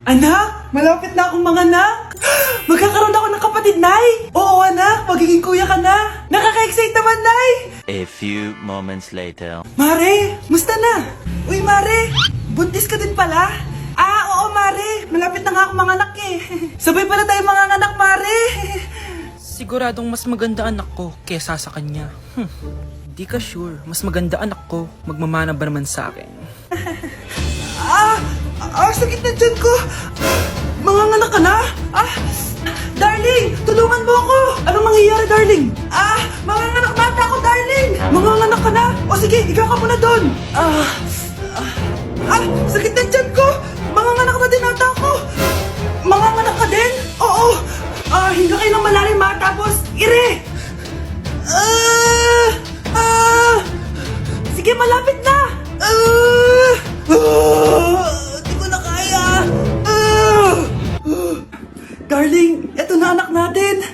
Anak, malapit na akong manganak. Magkakaroon ako ng kapatid, Nay. Oo, anak, magiging kuya ka na. Nakaka-excite naman, Nay. A few moments later. Mare, musta na? Uy, Mare, buntis ka din pala? Oo, Mare, malapit na nga akong manganak eh. Sabay pala tayo manganganak, Mare. Siguradong mas maganda anak ko kesa sa kanya. Di ka sure, mas maganda anak ko, magmamana ba naman sa akin? Sakit na dyan ko. Manganganak ka na? Darling, tulungan mo ako. Anong mangyayari, darling? Manganganak na ako, darling. Manganganak ka na? O sige, ikaw ka muna doon. Sakit na dyan ko. Manganganak na din ata ako. Manganganak ka din? Oo. Hinga kayo ng malalim ha, tapos ire. Sige, malapit na. Di ko na kaya. Darling, eto na anak natin.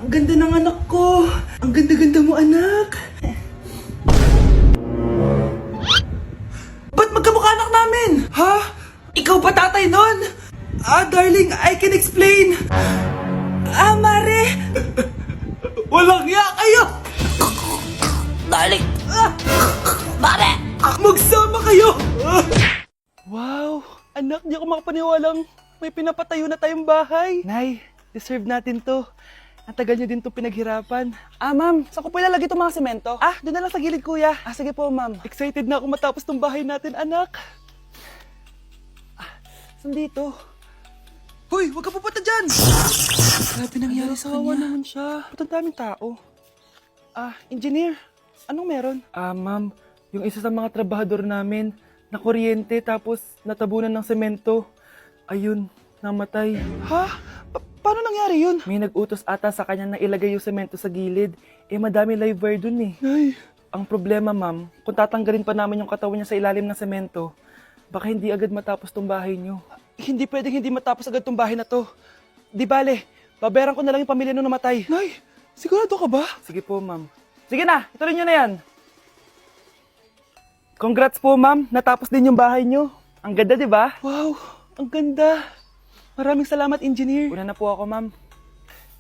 Ang ganda ng anak ko. Ang ganda-ganda mo, anak. Ba't magkamukha anak namin? Ha? Ikaw ba tatay nun? Darling, I can explain. Mare. Walang ya kayo. Darling! Mare! Magsama kayo. Wow! Anak, di ako makapaniwalang may pinapatayo na tayong bahay. Nay, deserve natin to. Ang tagal niyo din to pinaghirapan. Ma'am, saan ko po ilalagay itong mga semento? Doon na lang sa gilid, kuya. Sige po, ma'am. Excited na ako matapos tong bahay natin, anak. Saan dito? Hoy, wag ka pupunta dyan. Grabe nangyari sa kanya. Naman siya. Ba't ang daming tao? Engineer, anong meron? Ma'am, yung isa sa mga trabahador namin, na kuryente tapos natabunan ng semento. Ayun, namatay. Ha? Paano nangyari yun? May nag-utos ata sa kanya na ilagay yung semento sa gilid. Madami live wire dun eh. Ay. Ang problema, ma'am, kung tatanggalin pa namin yung katawan niya sa ilalim ng semento, baka hindi agad matapos tong bahay niyo. Hindi pwedeng hindi matapos agad tong bahay na to. Di bale, babayaran ko na lang yung pamilya nung namatay. Nay, sigurado ka ba? Sige po, ma'am. Sige na, ituloy nyo na yan. Congrats po, ma'am. Natapos din yung bahay nyo. Ang ganda, di ba? Wow, ang ganda. Maraming salamat, engineer. Una na po ako, ma'am.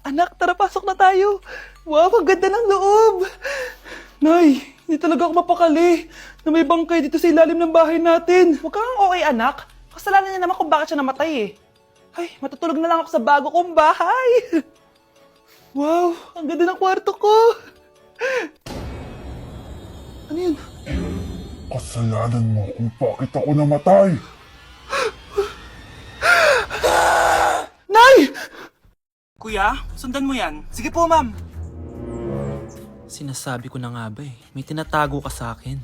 Anak, tara, pasok na tayo. Wow, ang ganda ng loob. Nay, hindi talaga ako mapakali na may bangkay dito sa ilalim ng bahay natin. Huwag kang okay, anak. Kasalanan niya naman kung bakit siya namatay eh. Ay, matutulog na lang ako sa bago kong bahay. Wow, ang ganda ng kwarto ko. Ano yun? Kasalanan mo kung bakit ako namatay. Nay! Kuya, sundan mo yan. Sige po, ma'am. Sinasabi ko na nga ba eh, may tinatago ka sa akin.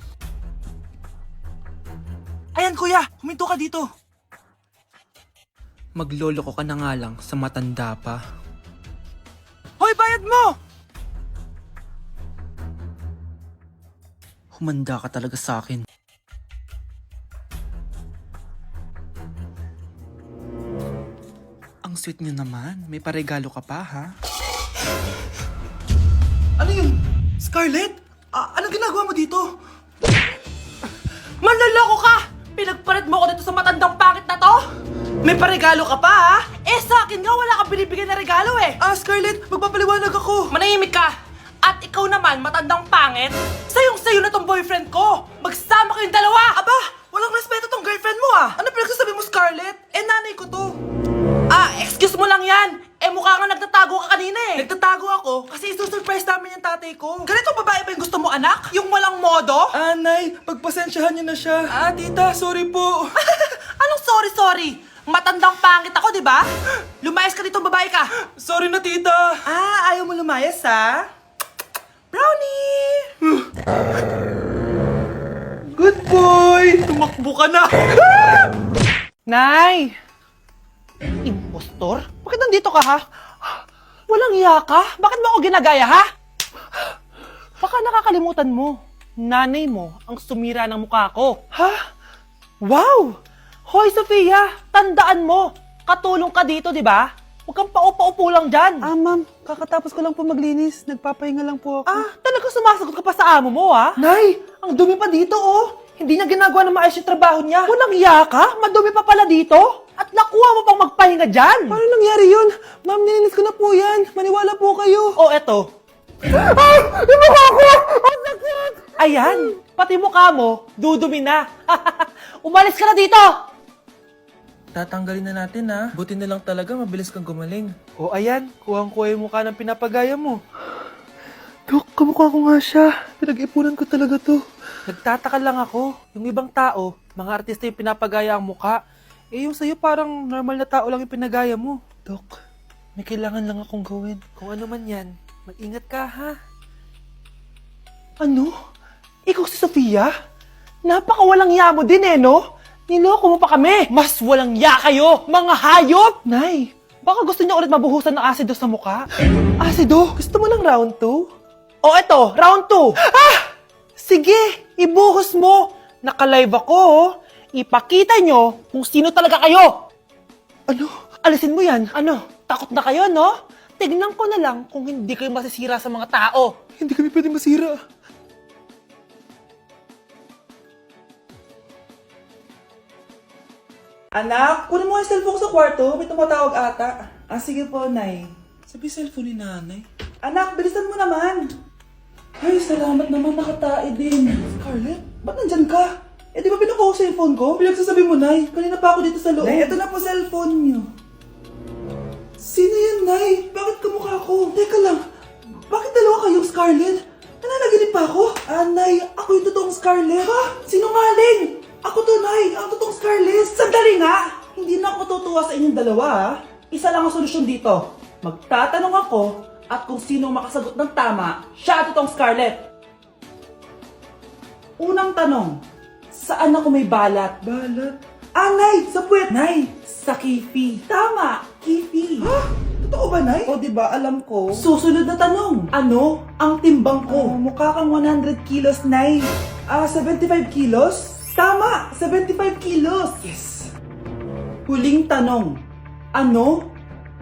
Ayan kuya, huminto ka dito. Magloloko ka na nga lang sa matanda pa. Hoy, bayad mo! Humanda ka talaga sa akin. Ang sweet niyo naman, may paregalo ka pa ha? Ano yun? Scarlett? Anong ginagawa mo dito? Manloloko ka! Pinagpalit mo ako dito sa matandang pangit na to? May paregalo ka pa, ha? Sa akin nga, wala kang binibigyan na regalo eh. Scarlett, magpapaliwanag ako. Manahimik ka. At ikaw naman, matandang pangit, sayong-sayo na tong boyfriend ko. Magsama kayong dalawa. Aba, walang respeto tong girlfriend mo Ano pinagsasabi mo, Scarlett? Nanay ko to. Excuse mo lang yan. Mukha nga nagtatago ka kanina eh. Nagtatago ako kasi isusurprise namin yung tatay ko. Ganito babae ba yung gusto mo, anak? Yung walang modo? Nay, pagpasensyahan niyo na siya. Tita, sorry po. Anong sorry? Matandang pangit ako, di ba? Lumayas ka dito, babae ka. Sorry na, tita. Ayaw mo lumayas, ha? Brownie! Good boy! Tumakbo ka na! Nay! Impostor? Bakit nandito ka, ha? Walang iya ka? Bakit mo ako ginagaya, ha? Baka nakakalimutan mo. Nanay mo ang sumira ng mukha ko. Ha? Wow! Hoy, Sofia! Tandaan mo! Katulong ka dito, di ba? Huwag kang paupa-upo lang dyan. Ma'am, kakatapos ko lang po maglinis. Nagpapahinga lang po ako. Talaga sumasagot ka pa sa amo mo, ha? Nay! Ang dumi pa dito, oh! Hindi niya ginagawa na maayos yung trabaho niya. Walang iya ka? Madumi pa pala dito? At nakuha mo pa nagpapahinga dyan? Paano nangyari yun? Ma'am, nilinis ko na po yan. Maniwala po kayo. O, eto. Ayan, pati mukha mo, dudumi na. Umalis ka na dito! Tatanggalin na natin ha. Buti na lang talaga mabilis kang gumaling. O ayan, kuhang-kuha yung mukha ng pinapagaya mo. Dok, kamukha ko nga siya. Pinag-ipunan ko talaga to. Nagtataka lang ako. Yung ibang tao, mga artista yung pinapagaya ang mukha. Eh yung sa'yo parang normal na tao lang yung pinagaya mo. Dok, may kailangan lang akong gawin. Kung ano man yan, mag-ingat ka ha. Ano? Ikaw si Sofia? Napakawalang ya mo din no? Niloko mo pa kami! Mas walang ya kayo, mga hayop! Nay, Baka gusto niyo ulit mabuhusan ng asido sa mukha? asido, gusto mo ng round 2? O eto, round 2! Sige, ibuhos mo! Naka-live ako, oh. Ipakita nyo kung sino talaga kayo! Ano? Alisin mo yan. Ano? Takot na kayo, no? Tignan ko na lang kung hindi kayo masisira sa mga tao. Hindi kami pwede masira. Anak, kunin mo yung cellphone ko sa kwarto. May tumatawag ata. Sige po, Nay. Sabi cellphone ni nanay. Anak, bilisan mo naman. Ay, salamat naman. Nakatae din. Scarlett, ba't nandyan ka? Eh, di ba pinukuha ko sa phone ko? Pinagsasabi mo, Nay. Kanina pa ako dito sa loob. Nay, ito na po cellphone niyo. Sino yan, Nay? Bakit kamukha ko? Teka lang. Bakit dalawa kayong Scarlett? Nananaginip pa ako? Nay, ako yung totoong Scarlett. Ha? Sinungaling! Ako to, Nay. Ang totoong Scarlett. Sandali nga! Hindi na ako tutuwa sa inyong dalawa, ha? Isa lang ang solusyon dito. Magtatanong ako at kung sino ang makasagot ng tama, siya ang totoong Scarlett. Unang tanong, saan ako may balat? Balat? Nay! Sa puwet! Nay! Sa kifi. Tama! Kifi. Ha? Totoo ba, Nay? O, diba, alam ko. Susunod na tanong. Ano ang timbang ko? Mukha kang 100 kilos, Nay. 75 kilos? Tama! 75 kilos! Yes! Huling tanong. Ano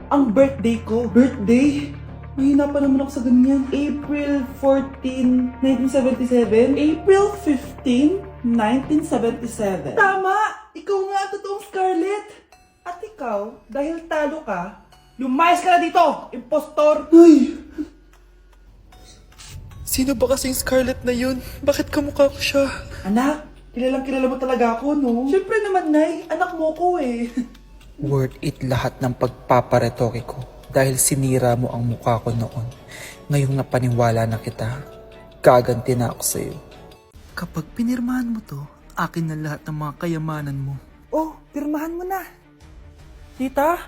ang birthday ko? Birthday? Mahina pa naman ako sa ganyan. April 14, 1977? April 15, 1977. Tama! Ikaw nga ang totoong Scarlett! At ikaw, dahil talo ka, lumayas ka na dito, impostor! Ay! Sino ba kasing Scarlett na yun? Bakit kamukha ko siya? Anak, kilalang kilala mo talaga ako, no? Siyempre naman, Nay. Anak mo ko eh. Worth it lahat ng pagpaparetoke ko dahil sinira mo ang mukha ko noon. Ngayong napaniwala na kita, gaganti na ako sa'yo. Kapag pinirmahan mo to, akin na lahat ng mga kayamanan mo. Oh, pirmahan mo na. Tita,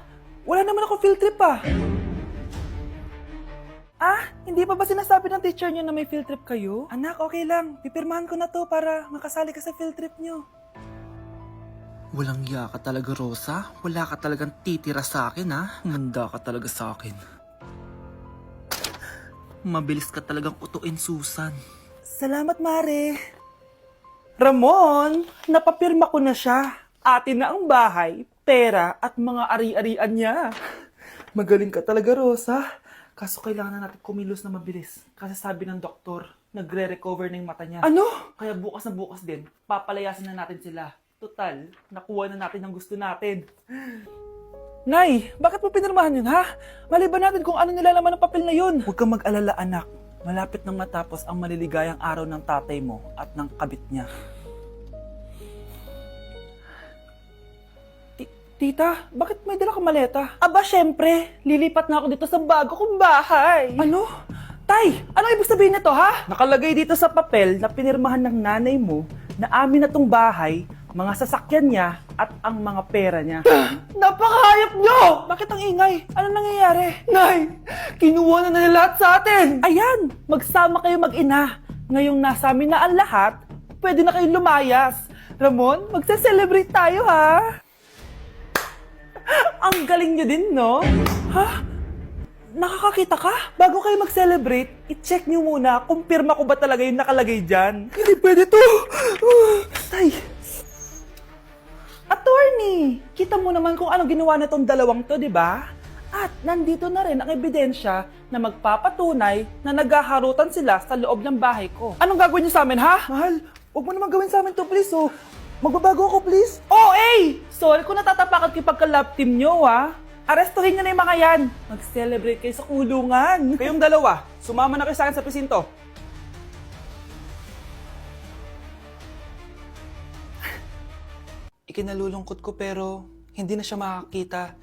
wala naman ako field trip ah. Hindi pa ba sinasabi ng teacher niyo na may field trip kayo? Anak, okay lang. Pipirmahan ko na to para makasali ka sa field trip niyo. Walang iya ka talaga, Rosa. Wala ka talagang titira sa akin, ha? Manda ka talaga sa akin. Mabilis ka talagang utuin, Susan. Salamat, Mare. Ramon, napapirma ko na siya. Atin na ang bahay, pera at mga ari-arian niya. Magaling ka talaga, Rosa. Kaso kailangan na natin kumilos na mabilis. Kasi sabi ng doktor, nagre-recover na yung mata niya. Ano? Kaya bukas na bukas din, papalayasin na natin sila. Total, nakuha na natin ang gusto natin. Nay, bakit mo pinirmahan yun, ha? Maliban natin kung ano nilalaman ng papel na yun. Huwag kang mag-alala, anak. Malapit nang matapos ang maliligayang araw ng tatay mo at ng kabit niya. Tita, bakit may dala kang maleta? Aba, syempre. Lilipat na ako dito sa bago kong bahay. Ano? Tay, ano ibig sabihin nito, ha? Nakalagay dito sa papel na pinirmahan ng nanay mo na amin na tong bahay, mga sasakyan niya at ang mga pera niya. Napakahayop nyo! Bakit ang ingay? Ano nangyayari? Nay, kinuha na nila lahat sa atin! Ayan, magsama kayo mag-ina. Ngayong nasa amin na ang lahat, pwede na kayong lumayas. Ramon, magse-celebrate tayo, ha? Ang galing nyo din, no? Ha? Nakakakita ka? Bago kayo mag-celebrate, i-check nyo muna kung pirma ko ba talaga yung nakalagay dyan. Hindi pwede to! Tay! Attorney! Kita mo naman kung anong ginawa na tong dalawang to, di ba? At nandito na rin ang ebidensya na magpapatunay na naghaharutan sila sa loob ng bahay ko. Anong gagawin nyo sa amin, ha? Mahal, huwag mo naman gawin sa amin to, please, oh. Magbabago ako, please. Oh, hey! Sorry kung natatapakan kayo pagka-love team nyo, ha? Arestuhin nyo na yung mga yan. Mag-celebrate kayo sa kulungan. Kayong dalawa, sumama na kayo sa akin sa presinto. Ikinalulungkot ko pero hindi na siya makakita.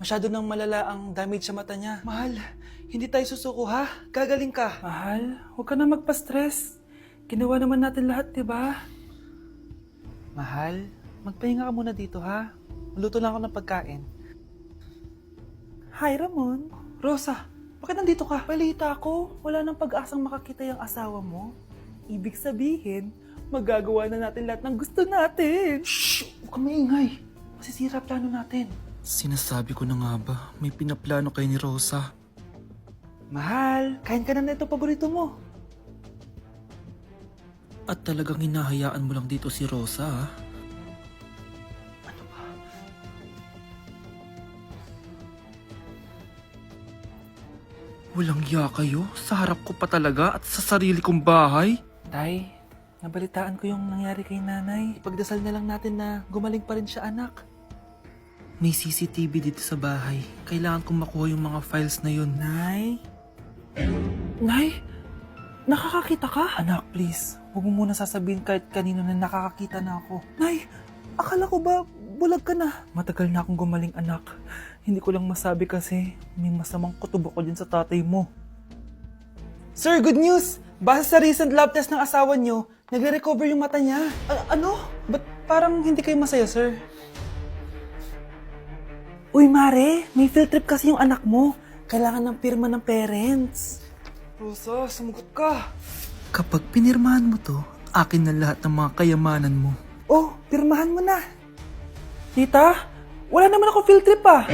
Masyado nang malala ang damage sa mata niya. Mahal, hindi tayo susuko ha? Gagaling ka. Mahal, huwag ka na magpa-stress. Ginawa naman natin lahat, diba? Mahal, magpahinga ka muna dito ha. Maluto lang ako ng pagkain. Hi, Ramon. Rosa, bakit nandito ka? Balita ko, wala nang pag-asang makakita yung asawa mo. Ibig sabihin, magagawa na natin lahat ng gusto natin. Shh! Huwag kang maingay. Masisira plano natin. Sinasabi ko na nga ba, may pinaplano kay ni Rosa. Mahal, kain ka na nito paborito mo. At talagang hinahayaan mo lang dito si Rosa, ha? Ano ba? Walang iya kayo? Sa harap ko pa talaga at sa sarili kong bahay? Tay, nabalitaan ko yung nangyari kay nanay. Ipagdasal na lang natin na gumaling pa rin siya, anak. May CCTV dito sa bahay. Kailangan kong makuha yung mga files na yun. Nay? Nay? Nakakakita ka? Anak, please. Huwag mo muna sasabihin kahit kanino na nakakakita na ako. Nay, akala ko ba bulag ka na? Matagal na akong gumaling, anak. Hindi ko lang masabi kasi may masamang kutubo ko dyan sa tatay mo. Sir, good news! Base sa recent lab test ng asawa niyo, nagre-recover yung mata niya. Ano? Ba't parang hindi kayo masaya, sir? Uy, Mare, may field trip kasi yung anak mo. Kailangan ng pirma ng parents. Rosa, sumagot ka. Kapag pinirmahan mo to, akin na lahat ng mga kayamanan mo. Oh, pirmahan mo na. Tita, wala naman ako field trip ah.